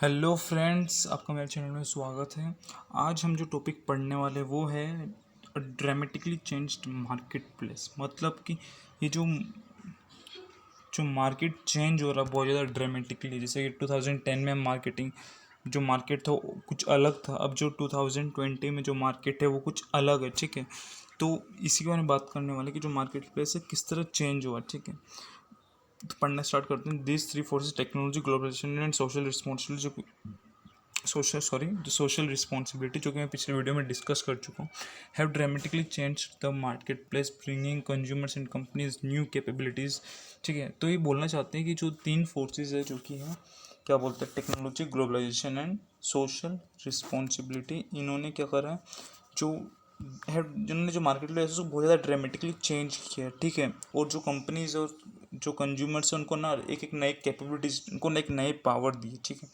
Hello friends, आपका मेरे channel में स्वागत है। आज हम जो टॉपिक पढ़ने वाले वो है ड्रामेटिकली चेंज्ड मार्केट प्लेस। मतलब कि ये जो मार्केट चेंज हो रहा है बहुत ज़्यादा ड्रामेटिकली। जैसे कि 2010 में मार्केटिंग जो मार्केट था वो कुछ अलग था, अब जो 2020 में जो मार्केट है वो कुछ अलग है। ठीक है, तो इसी के बारे में बात करने वाले कि जो मार्केट प्लेस है किस तरह चेंज हुआ। ठीक है, तो पढ़ना स्टार्ट करते हैं। This three forces, technology, globalization and social responsibility, जो सोशल रिस्पॉन्सिबिलिटी जो कि मैं पिछले वीडियो में डिस्कस कर चुका हूँ, have dramatically change the market place, bringing consumers and companies new capabilities. ठीक है, तो ये बोलना चाहते हैं कि जो तीन फोर्सेज है जो कि है क्या बोलते हैं, technology, globalization and social responsibility, इन्होंने क्या करा है, जो है जिन्होंने जो मार्केट प्लेस उसको बहुत ज़्यादा ड्रामेटिकली चेंज किया। ठीक है, और जो कंपनीज और जो कंज्यूमर्स हैं उनको ना एक एक नई कैपेबिलिटीज, उनको एक नए पावर दी। ठीक है,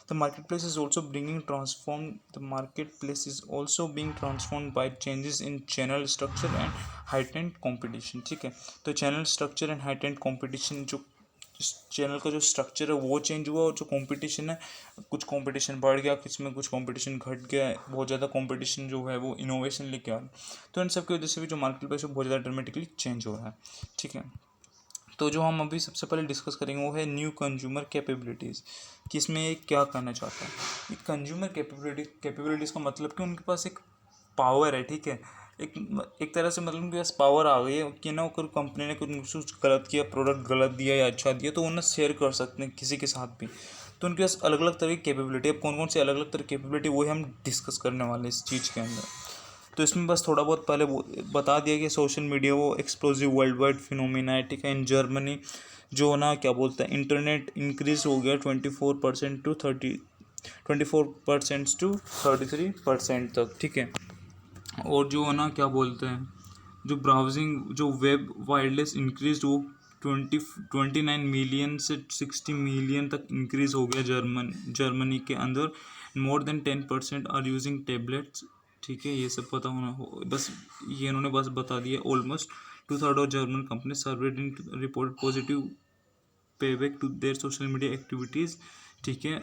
the marketplace is also bringing transform the marketplace is also being transformed by changes in channel structure and heightened competition। ठीक है, तो channel structure and heightened competition, जो चैनल का जो स्ट्रक्चर है वो चेंज हुआ, और जो कंपटीशन है कुछ कंपटीशन बढ़ गया, कुछ में कुछ कंपटीशन घट गया, बहुत ज़्यादा कंपटीशन जो है वो इनोवेशन लेके आ रहा है। तो इन सब की वजह से भी जो मार्केट प्लेस है बहुत ज़्यादा ड्रामेटिकली चेंज हो रहा है। ठीक है, तो जो हम अभी सबसे पहले डिस्कस करेंगे वो है न्यू कंज्यूमर कैपेबिलिटीज़, कि इसमें ये क्या करना चाहता है। ये कंज्यूमर कैपेबिलिटीज़ का मतलब कि उनके पास एक पावर है। ठीक है, एक तरह से मतलब उनके पास पावर आ गई है कि ना, अगर कंपनी ने कुछ गलत किया, प्रोडक्ट गलत दिया या अच्छा दिया, तो वो ना शेयर कर सकते हैं किसी के साथ भी। तो उनके पास अलग अलग तरह की कैपेबिलिटी। अब कौन कौन सी अलग अलग तरह की कैपेबिलिटी वो हम डिस्कस करने वाले हैं इस चीज़ के अंदर। तो इसमें बस थोड़ा बहुत पहले बता दिया कि सोशल मीडिया वो एक्सप्लोसिव वर्ल्ड वाइड फिनोमिना है। ठीक है, इन जर्मनी जो ना क्या बोलते हैं, इंटरनेट इंक्रीज हो गया 24% तक। ठीक है, और जो ना क्या बोलते हैं, जो ब्राउजिंग जो वेब वायरलेस इंक्रीज वो 29 मिलियन से 60 मिलियन तक इंक्रीज हो गया जर्मनी के अंदर। More than 10% are using tablets. ठीक है, ये सब पता होना हो, बस ये इन्होंने बस बता दिया। Almost 2/3 of German company surveyed in report positive payback to their social media activities. ठीक है,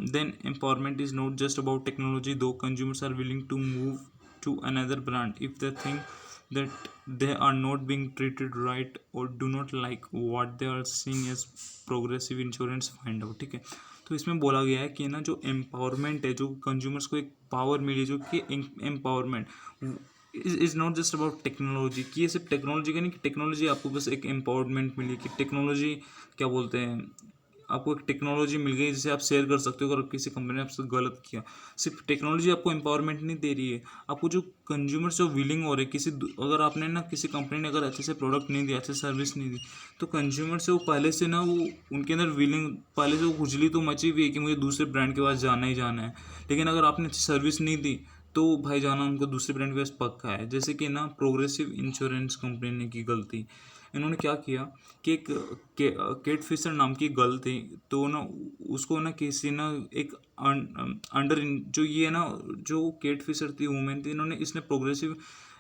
then empowerment is not just about technology, though consumers are willing to move to another brand if they think that they are not being treated right or do not like what they are seeing as progressive insurance find out। ठीक है, तो इसमें बोला गया है कि ना जो एम्पावरमेंट है, जो कंज्यूमर्स को एक पावर मिली, जो कि empowerment is not just about technology, कि ये सिर्फ टेक्नोलॉजी का नहीं कि टेक्नोलॉजी आपको बस एक एम्पावरमेंट मिली, कि टेक्नोलॉजी क्या बोलते हैं, आपको एक टेक्नोलॉजी मिल गई जिसे आप शेयर कर सकते हो अगर किसी कंपनी ने आपसे गलत किया। सिर्फ टेक्नोलॉजी आपको एम्पावरमेंट नहीं दे रही है, आपको जो कंज्यूमर्स जो विलिंग हो रहे अगर आपने ना किसी कंपनी ने अगर अच्छे से प्रोडक्ट नहीं दिया, अच्छे सर्विस नहीं दी, तो कंज्यूमर से वो पहले से ना वो उनके अंदर विलिंग पहले से वो खुजली तो मची हुई है कि मुझे दूसरे ब्रांड के पास जाना ही जाना है। लेकिन अगर आपने अच्छी सर्विस नहीं दी तो भाई जाना उनको दूसरे ब्रांड के पास पक्का है। जैसे कि ना प्रोग्रेसिव इंश्योरेंस कंपनी ने की गलती, इन्होंने क्या किया कि एक केट फिशर नाम की गर्ल थी, तो ना उसको ना किसी ना एक अंडर जो ये ना जो केट फिशर थी वुमेन थी, इन्होंने इसने प्रोग्रेसिव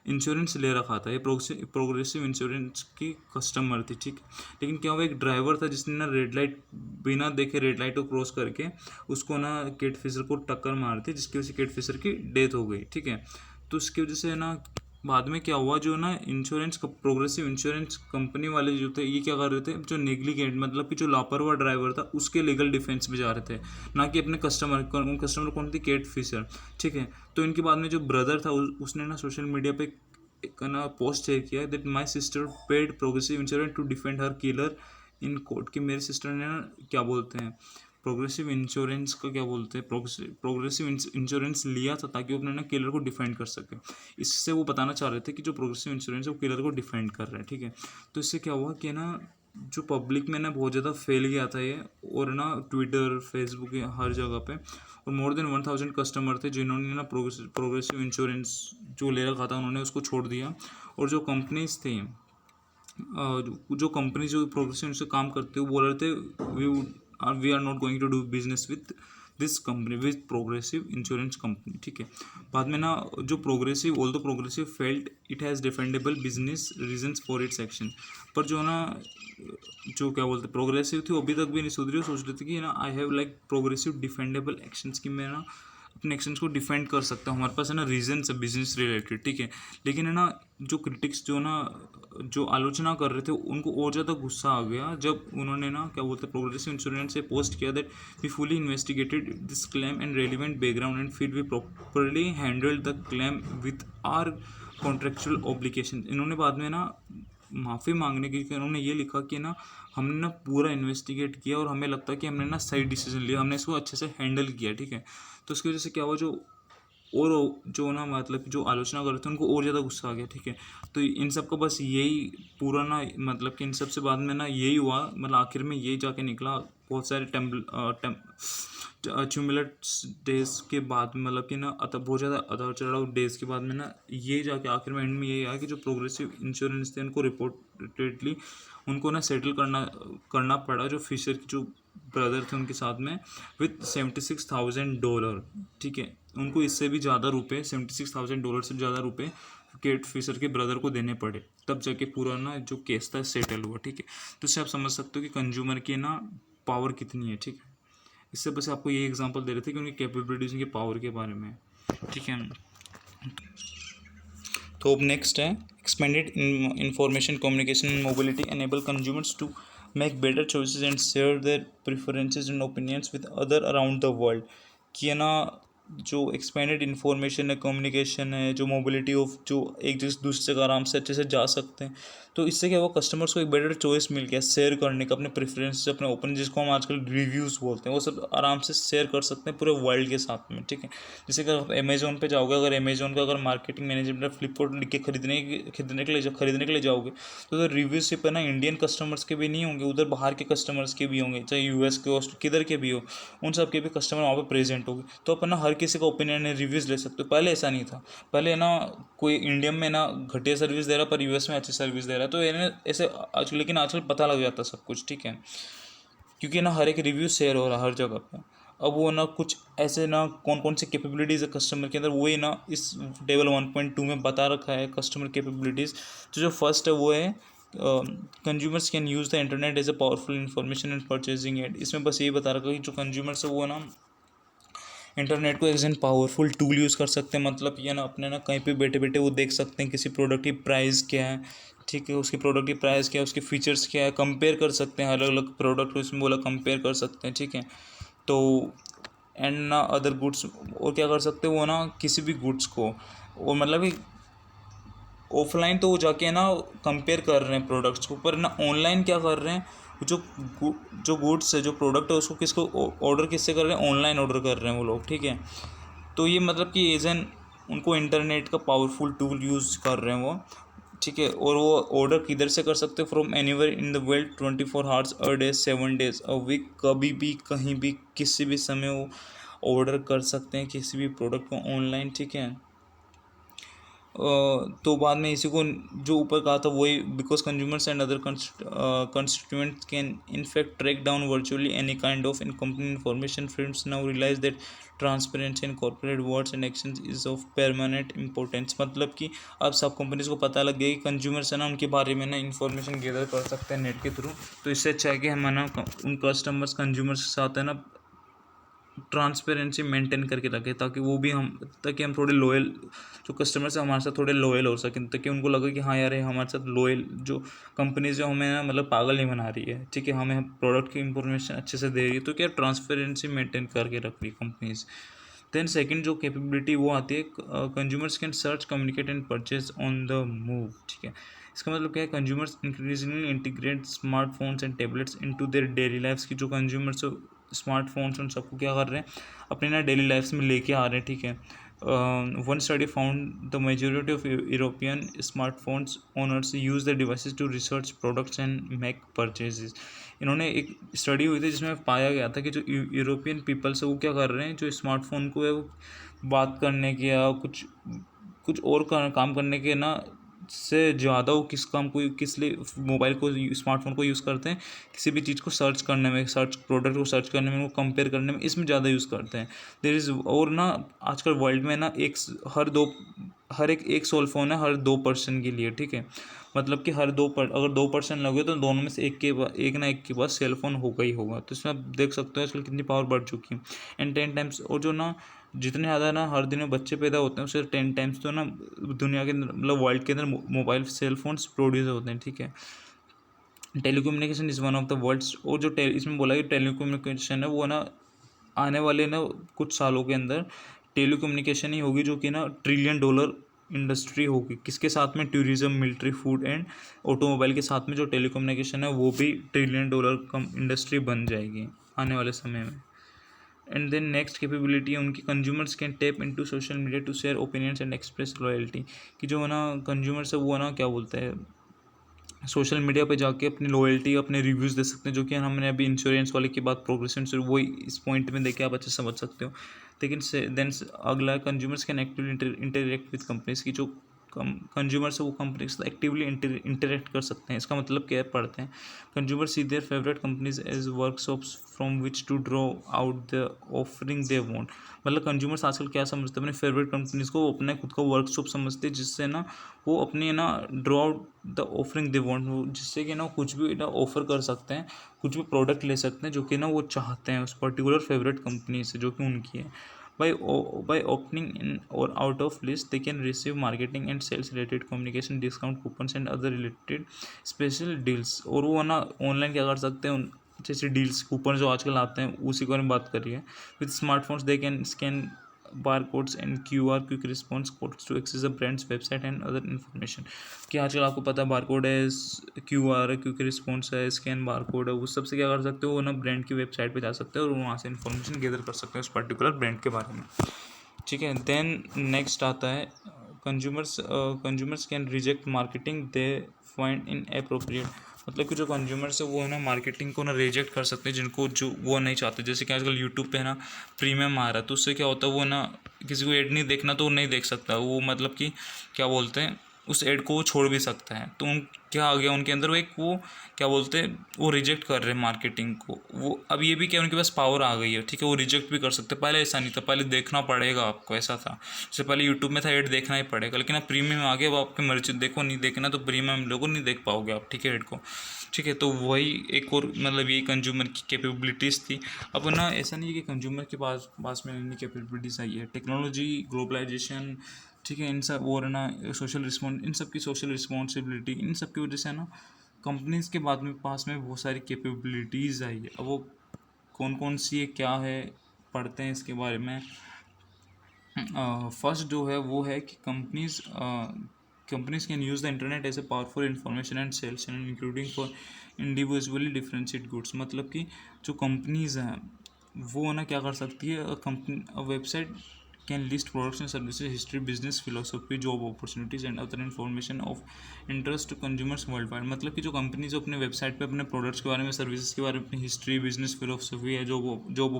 इंश्योरेंस ले रखा था, ये प्रोग्रेसिव इंश्योरेंस की कस्टमर थी। ठीक, लेकिन क्या हुआ, एक ड्राइवर था जिसने ना रेड लाइट बिना देखे रेड लाइट को क्रॉस करके उसको ना केट फिशर को टक्कर मार दी, जिसकी वजह से केट फिशर की डेथ हो गई। ठीक है, तो उसकी वजह से ना बाद में क्या हुआ, जो ना इंश्योरेंस प्रोग्रेसिव इंश्योरेंस कंपनी वाले जो थे ये क्या कर रहे थे, जो नेग्लिजेंट मतलब कि जो लापरवाह ड्राइवर था उसके लीगल डिफेंस में जा रहे थे, ना कि अपने कस्टमर कौन थी, केट फिशर। ठीक है, तो इनके बाद में जो ब्रदर था उसने ना सोशल मीडिया पे एक ना पोस्ट शेयर किया that my sister paid Progressive Insurance to defend her killer in court, कि मेरे सिस्टर ने ना क्या बोलते हैं प्रोग्रेसिव इंश्योरेंस का क्या बोलते हैं प्रोग्रेसिव इंश्योरेंस लिया था ताकि वो अपने ना किलर को डिफेंड कर सके। इससे वो बताना चाह रहे थे कि जो प्रोग्रेसिव इंश्योरेंस है वो किलर को डिफेंड कर रहा है। ठीक है, तो इससे क्या हुआ कि ना जो पब्लिक में ना बहुत ज़्यादा फैल गया था ये, और ना ट्विटर फेसबुक हर जगह पे, और मोर देन 1000 कस्टमर थे जिन्होंने ना प्रोग्रेसिव इंश्योरेंस जो ले रखा था उन्होंने उसको छोड़ दिया। और जो कंपनीज थी जो कंपनी जो प्रोग्रेसिव से काम करते वो बोल रहे थे we are not going to do business with this company with Progressive Insurance company, ठीक है। बाद में ना जो Progressive, all the Progressive felt it has defendable business reasons for its action, पर जो ना जो क्या बोलते प्रोग्रेसिव थी वो अभी तक भी नहीं सुधरी, वो सोच रही थी कि ना I have like progressive defendable actions, की मैं ना अपने एक्शंस को डिफेंड कर सकता हूँ, हमारे पास है ना रीजन है बिजनेस रिलेटेड, ठीक है। लेकिन है ना जो क्रिटिक्स जो ना जो आलोचना कर रहे थे उनको और ज़्यादा गुस्सा आ गया जब उन्होंने ना क्या बोलते हैं प्रोग्रेसिव इंश्योरेंस से पोस्ट किया that we fully investigated this claim and relevant background and फिर we properly handled the claim with our contractual obligation. इन्होंने बाद में ना माफ़ी मांगने की उन्होंने ये लिखा कि ना हमने ना पूरा इन्वेस्टिगेट किया और हमें लगता है कि हमने ना सही डिसीजन लिया, हमने इसको अच्छे से हैंडल किया, ठीक है। तो उसकी वजह से क्या हुआ, जो और जो ना मतलब जो आलोचना कर रहे थे उनको और ज़्यादा गुस्सा आ गया, ठीक है। तो इन सब का बस यही पूरा ना मतलब कि इन सब से बाद में ना यही हुआ, मतलब आखिर में यही जाके निकला बहुत सारे अक्यूमुलेट डेज के बाद में, मतलब कि ना बहुत ज़्यादा अतार चढ़ाव डेज के बाद में ना ये जाके आखिर में एंड में यही आया कि जो प्रोग्रेसिव इंश्योरेंस थे उनको रिपोर्टेडली उनको ना सेटल करना पड़ा जो फिशर की जो ब्रदर थे उनके साथ में विथ $76,000, ठीक है। उनको इससे भी ज़्यादा रुपए $76,000 से ज़्यादा रुपए केट फिशर के ब्रदर को देने पड़े, तब जाके पूरा ना जो केस था सेटल हुआ, ठीक है। तो इससे आप समझ सकते हो कि कंज्यूमर की ना पावर कितनी है, ठीक है। इससे बस आपको ये एग्जांपल दे रहे थे कि उनकी कैपेबिलिटीज़, उनकी पावर के बारे में, ठीक है। तो अब नेक्स्ट है expanded information communication and mobility enable consumers to make better choices and share their preferences and opinions with other around the world. कि है ना जो एक्सपेंडेड इन्फॉर्मेशन है, कम्युनिकेशन है, जो मोबिलिटी ऑफ जो एक दूसरे जगह आराम से अच्छे से जा सकते हैं, तो इससे क्या हुआ कस्टमर्स को एक बेटर चॉइस मिल गया शेयर करने का, अपने प्रेफरेंसेस, अपने ओपन, जिसको हम आजकल रिव्यूज़ बोलते हैं, वो सब आराम से शेयर कर सकते हैं पूरे वर्ल्ड के साथ में, ठीक है। जैसे कि आप अमेजोन पे जाओगे, अगर अमेजोन का अगर मार्केटिंग मैनेजर फ्लिपकार्ट लिख के खरीदने के लिए जाओगे तो रिव्यूज सिर्फ है ना इंडियन कस्टमर्स के भी नहीं होंगे, उधर बाहर के कस्टमर्स के भी होंगे, चाहे यूएस के किधर के भी हो, उन सब के भी कस्टमर वहाँ पे प्रेजेंट होंगे। तो अपन ना हर किसी का ओपिनियन है रिव्यूज़ ले सकते हो। पहले ऐसा नहीं था, पहले ना कोई इंडियन में ना घटिया सर्विस दे रहा पर यूएस में अच्छी सर्विस दे रहा है, तो ऐसे आज, लेकिन आजकल पता लग जाता सब कुछ, ठीक है, क्योंकि ना हर एक रिव्यू शेयर हो रहा है हर जगह पे। अब वो ना कुछ ऐसे ना कौन कौन से कैपेबिलिटीज़ है कस्टमर के अंदर, वही ना इस टेबल 1.2 में बता रखा है कस्टमर कैपेबिलिटीज़। तो जो फर्स्ट है वो है consumers can use the internet as a powerful information and purchasing aid. इसमें बस यही बता रखा है कि जो कंज्यूमर्स है वो ना इंटरनेट को as an powerful tool use कर सकते हैं, मतलब ये ना अपने ना कहीं पे बैठे बैठे वो देख सकते हैं किसी प्रोडक्ट की प्राइस क्या है, ठीक है, उसकी प्रोडक्ट की प्राइस क्या है, उसके फीचर्स क्या है, कंपेयर कर सकते हैं, अलग अलग प्रोडक्ट को इसमें बोला कंपेयर कर सकते हैं, ठीक है। तो एंड ना अदर गुड्स, और क्या कर सकते हैं वो ना किसी भी गुड्स को, और मतलब कि ऑफलाइन तो वो जाके ना कंपेयर कर रहे हैं प्रोडक्ट्स को, पर ना ऑनलाइन क्या कर रहे हैं, जो जो गुड्स है, जो प्रोडक्ट है, उसको किसको ऑर्डर किससे कर रहे हैं, ऑनलाइन ऑर्डर कर रहे हैं वो लोग, ठीक है। तो ये मतलब कि एज एन उनको इंटरनेट का पावरफुल टूल यूज़ कर रहे हैं वो, ठीक है। और वो ऑर्डर किधर से कर सकते हैं, from anywhere in the world 24 hours a day 7 days a week, कभी भी कहीं भी किसी भी समय वो ऑर्डर कर सकते हैं किसी भी प्रोडक्ट को ऑनलाइन, ठीक है। तो बाद में इसी को जो ऊपर कहा था वही, because consumers and other constituents can in fact track down virtually any kind of in company information, friends now realize that transparency in corporate words and actions is of permanent importance. मतलब कि अब सब कंपनीज को पता लग गया कि consumers है ना उनके बारे में ना इन्फॉर्मेशन गैदर कर सकते हैं नेट के थ्रू। तो इससे अच्छा है कि हम ना उन कस्टमर्स कंज्यूमर्स के साथ है ना ट्रांसपेरेंसी मेंटेन करके रखें, ताकि हम थोड़े लॉयल, जो कस्टमर्स हैं हमारे साथ थोड़े लॉयल हो सकें, ताकि उनको लगे कि हाँ यार ये हमारे साथ लॉयल, जो कंपनीज जो हमें ना मतलब पागल नहीं बना रही है, ठीक है, हमें प्रोडक्ट की इंफॉर्मेशन अच्छे से दे रही है, तो क्या ट्रांसपेरेंसी मेंटेन करके रख रही है कंपनीज। देन सेकंड जो कैपेबिलिटी वो आती है consumers can search, communicate and purchase on the move, ठीक है। इसका मतलब क्या है, consumers increasingly integrate smartphones and tablets into their daily lifes. की जो कंज्यूमर्स स्मार्टफोन्स उन सबको क्या कर रहे हैं, अपने ना डेली लाइफ्स में लेके आ रहे हैं, ठीक है। One study found the majority of European smartphones owners use the devices to research products and make purchases. इन्होंने एक स्टडी हुई थी जिसमें पाया गया था कि जो यूरोपियन पीपल्स है वो क्या कर रहे हैं, जो स्मार्टफोन को है वो बात करने के या कुछ कुछ और काम करने के ना से ज़्यादा वो किस काम को, किस लिए मोबाइल को, स्मार्टफोन को यूज़ करते हैं, किसी भी चीज़ को सर्च करने में, प्रोडक्ट को सर्च करने में, वो कंपेयर करने में, इसमें ज़्यादा यूज़ करते हैं। देर इज़, और ना आजकल वर्ल्ड में ना हर एक सेल फ़ोन है हर 2 पर्सन के लिए, ठीक है। मतलब कि अगर 2 पर्सन लगे तो दोनों में से एक ना एक के पास सेल फोन होगा ही होगा। तो इसमें आप देख सकते हो आजकल कितनी पावर बढ़ चुकी है। एंड 10 टाइम्स, और जो ना जितने ज़्यादा ना हर दिन में बच्चे पैदा होते हैं उससे 10 टाइम्स तो ना दुनिया के अंदर, मतलब वर्ल्ड के अंदर मोबाइल सेल फोन्स प्रोड्यूस होते हैं, ठीक है। Telecommunication is one of the world's, और जो इसमें बोला कि टेलीकम्युनिकेशन है वो ना आने वाले ना कुछ सालों के अंदर टेलीकम्युनिकेशन ही होगी जो कि ना $1 ट्रिलियन इंडस्ट्री होगी। किसके साथ में? Tourism, military, food and automobile के साथ में जो टेलीकम्युनिकेशन है वो भी $1 ट्रिलियन कम इंडस्ट्री बन जाएगी आने वाले समय में। एंड देन नेक्स्ट कैपेबिलिटी है उनकी, consumers can tap into social media to share opinions and express loyalty. कि जो है ना कंज्यूमर्स है वो है ना क्या बोलते हैं, सोशल मीडिया पे जाके अपनी लॉयल्टी, अपने रिव्यूज़ दे सकते हैं, जो कि हमने अभी इंश्योरेंस वाले की बात, प्रोग्रेसिव इंश्योरेंस, वही इस पॉइंट में देखे आप अच्छे से समझ सकते हो। लेकिन अगला, consumers can actively interact with companies की, जो कंज्यूमर्स है वो कंपनी से एक्टिवली इंटरेक्ट कर सकते हैं। इसका मतलब क्या है, पढ़ते हैं। Consumer see their favourite companies as workshops from which to draw out the offering they want. मतलब कंज्यूमर्स आजकल क्या समझते हैं, अपने फेवरेट कंपनीज को अपने खुद का वर्कशॉप समझते हैं, जिससे ना वो अपनी ना draw out the offering they want, जिससे कि ना कुछ भी ना ऑफर कर सकते हैं, कुछ भी प्रोडक्ट ले सकते हैं जो कि ना वो चाहते हैं उस पर्टिकुलर फेवरेट कंपनी से जो कि उनकी है। By opening in or out of list, they can receive marketing and sales related communication, discount coupons and other related special deals। और वो ना ऑनलाइन क्या कर सकते हैं, जैसे डील्स, कूपन जो आजकल आते हैं उसी के बारे में बात कर रही है। With smartphones they can scan barcodes and QR quick response codes to access the brand's website and other information। कि आजकल आपको पता है बारकोड है, QR है, क्विक रिस्पॉन्स है, स्कैन बारकोड है, उस सब से क्या कर सकते हो, वो ना ब्रांड की वेबसाइट पे जा सकते हो और वहाँ से इन्फॉर्मेशन गैदर कर सकते हो उस पर्टिकुलर ब्रांड के बारे में, ठीक है। देन नेक्स्ट आता है consumers can reject marketing they find in appropriate. मतलब कि जो कंज्यूमर्स है वो है ना मार्केटिंग को ना रिजेक्ट कर सकते हैं जिनको, जो वो नहीं चाहते। जैसे कि आजकल यूट्यूब पे है ना प्रीमियम आ रहा है, तो उससे क्या होता है, वो ना किसी को ऐड नहीं देखना तो वो नहीं देख सकता, वो मतलब कि क्या बोलते हैं, उस ऐड को वो छोड़ भी सकता है। तो क्या आ गया उनके अंदर, वो क्या बोलते हैं, वो रिजेक्ट कर रहे हैं मार्केटिंग को। वो अब ये भी क्या, उनके पास पावर आ गई है, ठीक है, वो रिजेक्ट भी कर सकते हैं। पहले ऐसा नहीं था, पहले देखना पड़ेगा आपको, ऐसा था। जैसे पहले यूट्यूब में था ऐड देखना ही पड़ेगा, लेकिन अब प्रीमियम आ गया, अब आपकी मर्जी, देखो नहीं देखना तो प्रीमियम लोगों नहीं देख पाओगे आप, ठीक है, ऐड को, ठीक है। तो वही एक और मतलब यही कंज्यूमर की कैपेबिलिटीज़ थी। अब ना ऐसा नहीं है कि कंज्यूमर के पास में नई कैपेबिलिटीज़ आई है, टेक्नोलॉजी, ग्लोबलाइजेशन, ठीक है, इन सब, और ना सोशल रिस्पॉन्सिबिलिटी, इन सब की वजह से ना कंपनीज के पास में बहुत सारी कैपेबिलिटीज़ आई है। अब वो कौन कौन सी है, क्या है, पढ़ते हैं इसके बारे में। फर्स्ट जो है वो है कि companies can use the internet as a powerful information and sales channel including for individually differentiate goods. मतलब कि जो कंपनीज हैं वो ना क्या कर सकती है, company website can list products and services, history, business philosophy, job opportunities and other information of interest to consumers world wide. मतलब कि जो कंपनी जो अपने वेबसाइट पे अपने प्रोडक्ट्स के बारे में, सर्विसेज के बारे में, अपनी हिस्ट्री, बिजनेस फिलोसफी है, जॉब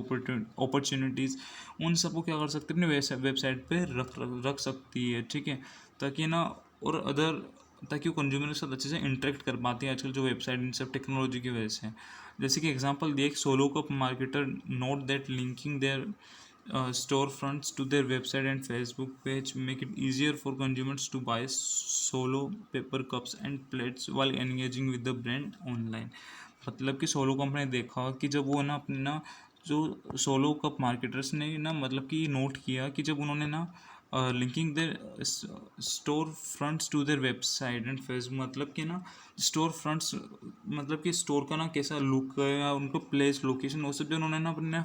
अपॉर्चुनिटीज़, उन सबको क्या कर सकते हैं, अपने वेबसाइट पे रख सकती है, ठीक है। ताकि ना, और अदर, ताकि वो कंज्यूमर के साथ अच्छे से इंटरेक्ट कर पाती है आजकल जो वेबसाइट इन सब टेक्नोलॉजी की वजह से। जैसे कि एग्जांपल दिए, Solo Cup marketer note that linking their store fronts to their website and Facebook page make it easier for consumers to buy solo paper cups and plates while engaging with the brand online। मतलब कि solo cup ने देखा कि जब वो ना अपने ना, जो सोलो कप मार्केटर्स ने ना, मतलब कि नोट किया कि जब उन्होंने ना linking their store fronts to their website and Facebook, मतलब कि ना स्टोर फ्रंट्स, मतलब कि स्टोर का ना कैसा लुक है या उनको प्लेस, लोकेशन, वो सब जो उन्होंने ना अपने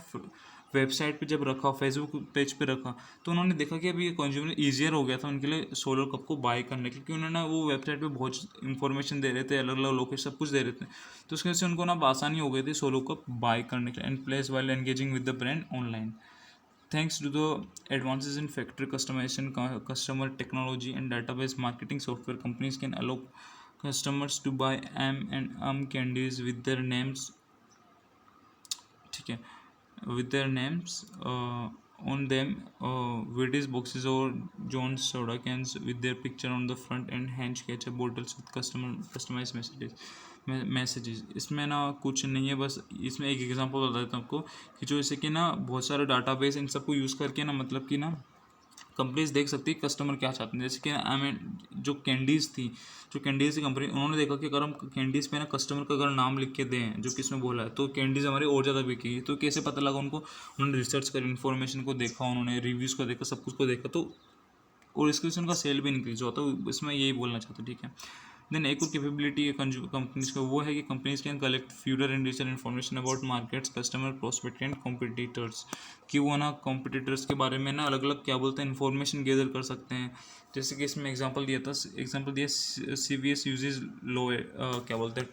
वेबसाइट पे जब रखा, फेसबुक पेज पे रखा, तो उन्होंने देखा कि अभी ये कंज्यूमर ईजियर हो गया था उनके लिए सोलर कप को बाय करने के, क्योंकि उन्होंने वो वेबसाइट पे बहुत इंफॉर्मेशन दे रहे थे, अलग अलग लोकेशन सब कुछ दे रहे थे, तो उसकी वजह से उनको ना आसानी हो गई थी सोलो कप बाय करने के लिए। And place while engaging with the brand online, thanks to the advances in factory customization, customer technology and database marketing software, companies can allow customers to buy M candies with their names, ठीक है, with their names on them Wheaties boxes or John's soda cans with their picture on the front and hand ketchup bottles with customized messages। इसमें ना कुछ नहीं है, बस इसमें एक एग्जांपल बता देता हूँ आपको कि जो जैसे कि ना बहुत सारे डाटाबेस इन सबको यूज़ करके ना मतलब कि ना कंपनीज देख सकती है कस्टमर क्या चाहते हैं। जैसे कि आई मीन जो कैंडीज़ थी, जो कैंडीज़ की कंपनी, उन्होंने देखा कि अगर हम कैंडीज़ पे ना कस्टमर का अगर नाम लिख के दें जो किसमें बोला है, तो कैंडीज़ हमारी और ज़्यादा बिकेगी। तो कैसे पता लगा उनको? उन्होंने रिसर्च करी, इन्फॉर्मेशन को देखा, उन्होंने रिव्यूज़ को देखा, सब कुछ को देखा, तो और इसकी वजह से उनका सेल भी इंक्रीज होता है। इसमें यही बोलना चाहता हूँ, ठीक है। देन एक और कैपेबिलिटी है कंपनीज का, वो है कि companies can collect fewer and richer information about markets, customer, prospect and competitors. कि वो ना कॉम्पिटिटर्स के बारे में ना अलग अलग क्या बोलते हैं इन्फॉर्मेशन गैदर कर सकते हैं। जैसे कि इसमें एग्जांपल दिया CVS यूजेज क्या बोलते हैं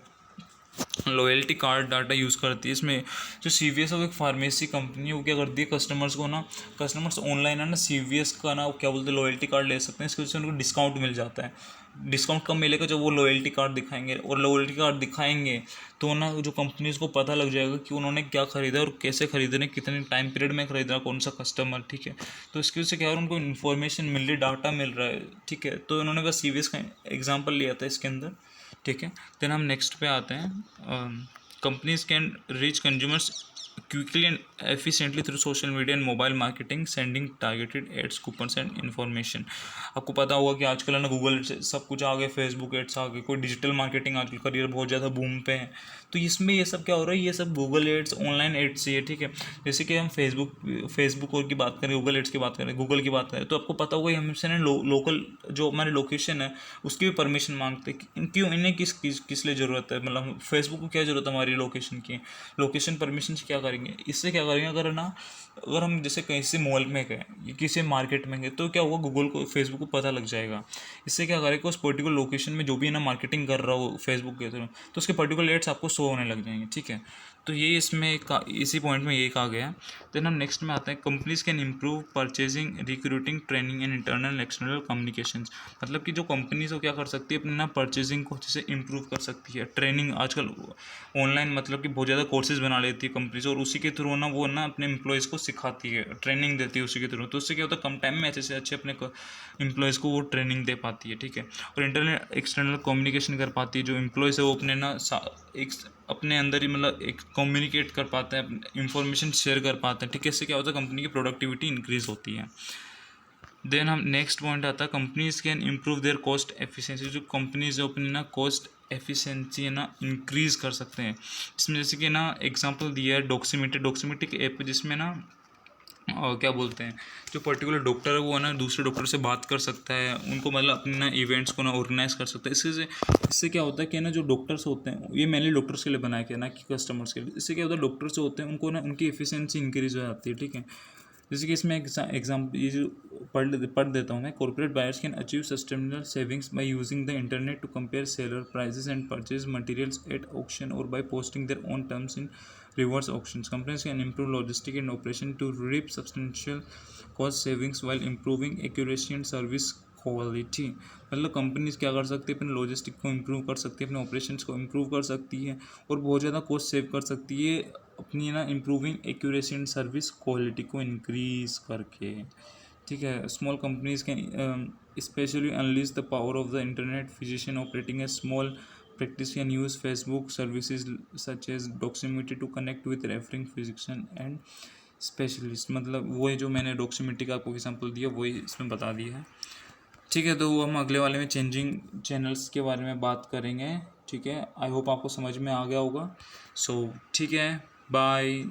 लॉयल्टी कार्ड डाटा यूज़ करती है। इसमें जो CVS है वो एक फार्मेसी कंपनी है, वो क्या करती है कस्टमर्स को ना, कस्टमर्स ऑनलाइन है ना CVS का ना क्या बोलते हैं लॉयल्टी कार्ड ले सकते हैं। इसकी वजह से उनको डिस्काउंट मिल जाता है। डिस्काउंट कब मिलेगा? जब वो लॉयल्टी कार्ड दिखाएंगे, और लॉयल्टी कार्ड दिखाएंगे तो ना जो कंपनीज को पता लग जाएगा कि उन्होंने क्या खरीदा और कैसे खरीद रहे, कितने टाइम पीरियड में खरीद रहा, कौन सा कस्टमर, ठीक है। तो इसकी वजह से क्या हो रहा है, उनको इन्फॉर्मेशन मिल रही, डाटा मिल रहा है, ठीक है। तो इन्होंने बस CVS का एग्जाम्पल लिया था इसके अंदर, ठीक है। देन हम नेक्स्ट पे आते हैं। Companies can reach consumers quickly and efficiently through social media and mobile marketing, sending targeted ads, coupons and information. आपको पता होगा कि आजकल है ना गूगल से सब कुछ आ गए, फेसबुक एड्स आ गए, कोई डिजिटल मार्केटिंग आजकल करियर बहुत ज़्यादा बूम पे है। तो इसमें ये सब क्या हो रहा है, ये सब गूगल एड्स, ऑनलाइन एड्स ही है, ठीक है। जैसे कि हम फेसबुक और की बात करें, गूगल एड्स की बात करें, गूगल की बात करें, तो आपको पता होगा हमसे ना लोकल जो हमारे लोकेशन है उसकी भी परमिशन मांगते हैं। क्यों? इन्हें किस लिए ज़रूरत है? मतलब फेसबुक को क्या ज़रूरत है हमारी लोकेशन की? लोकेशन परमिशन से क्या करेंगे? इससे क्या करेंगे, अगर हम जैसे कहीं से मॉल में गए, किसी मार्केट में गए, तो क्या होगा, गूगल को, फेसबुक को पता लग जाएगा। इससे क्या करेगा, उस पर्टिकुलर लोकेशन में जो भी है ना मार्केटिंग कर रहा हो फेसबुक के थ्रू, तो उसके पर्टिकुलर एड्स आपको शो होने लग जाएंगे, ठीक है। तो ये इसमें इसी पॉइंट में ये कहा गया है। देन हम नेक्स्ट में आते हैं, companies can improve purchasing, recruiting, training and internal external communications. मतलब कि जो कंपनीज हो क्या कर सकती है, अपने ना परचेजिंग को अच्छे से इम्प्रूव कर सकती है। ट्रेनिंग आजकल ऑनलाइन मतलब कि बहुत ज़्यादा कोर्सेज बना लेती है कंपनीज, और उसी के थ्रू ना वो ना अपने एम्प्लॉयज़ को सिखाती है, ट्रेनिंग देती है उसी के थ्रू। तो उससे क्या होता है, कम टाइम में अच्छे से अच्छे अपने एम्प्लॉयज़ को वो ट्रेनिंग दे पाती है, ठीक है। और इंटरनल एक्सटर्नल कम्युनिकेशन कर पाती है। जो एम्प्लॉयज़ है वो अपने ना एक अपने अंदर ही मतलब एक कम्युनिकेट कर पाता है, इंफॉर्मेशन शेयर कर पाता है, ठीक है। इससे क्या होता है, कंपनी की प्रोडक्टिविटी इंक्रीज होती है। देन हम नेक्स्ट पॉइंट आता है, companies can improve their cost efficiency. जो कंपनीज अपनी ना कॉस्ट एफिशिएंसी है ना इंक्रीज कर सकते हैं। इसमें जैसे कि ना एग्जांपल दिया है डॉक्सीमेटिक ऐप, जिसमें ना क्या बोलते हैं, जो पर्टिकुलर डॉक्टर है वो है ना दूसरे डॉक्टर से बात कर सकता है, उनको मतलब अपने ना इवेंट्स को ना ऑर्गेनाइज कर सकता है। इससे क्या होता है कि ना जो डॉक्टर्स होते हैं, ये मेनली डॉक्टर्स के लिए बनाया गया ना कि कस्टमर्स के लिए। इससे क्या होता है, डॉक्टर्स जो होते हैं उनको ना उनकी एफिशिएंसी इंक्रीज हो जाती है, ठीक है। जैसे कि इसमें एग्जाम्पल ये जो पढ़ देता हूँ मैं। Corporate buyers can achieve sustainable savings by using the internet to compare seller prices and purchase materials at auction और by posting their own terms in reverse auctions. Companies can improve logistics and operation to reap substantial cost savings while improving accuracy and service quality. मतलब companies क्या कर सकती है, अपने logistic को improve कर सकती है, अपने ऑपरेशंस को इम्प्रूव कर सकती है, और बहुत ज़्यादा कॉस्ट सेव कर सकती है अपनी ना improving accuracy and service quality को इंक्रीज करके, ठीक है। Small companies can specially unleash the power of the internet. Physician operating A small practice can use Facebook services such as Doximity to connect with referring physician and specialist। मतलब वही जो मैंने डॉक्सीमिटी का आपको एग्जाम्पल दिया वही इसमें बता दिया है, ठीक है। तो हम अगले वाले में चेंजिंग चैनल्स के बारे में बात करेंगे, ठीक है। आई होप आपको समझ में आ गया होगा। सो ठीक है, बाय।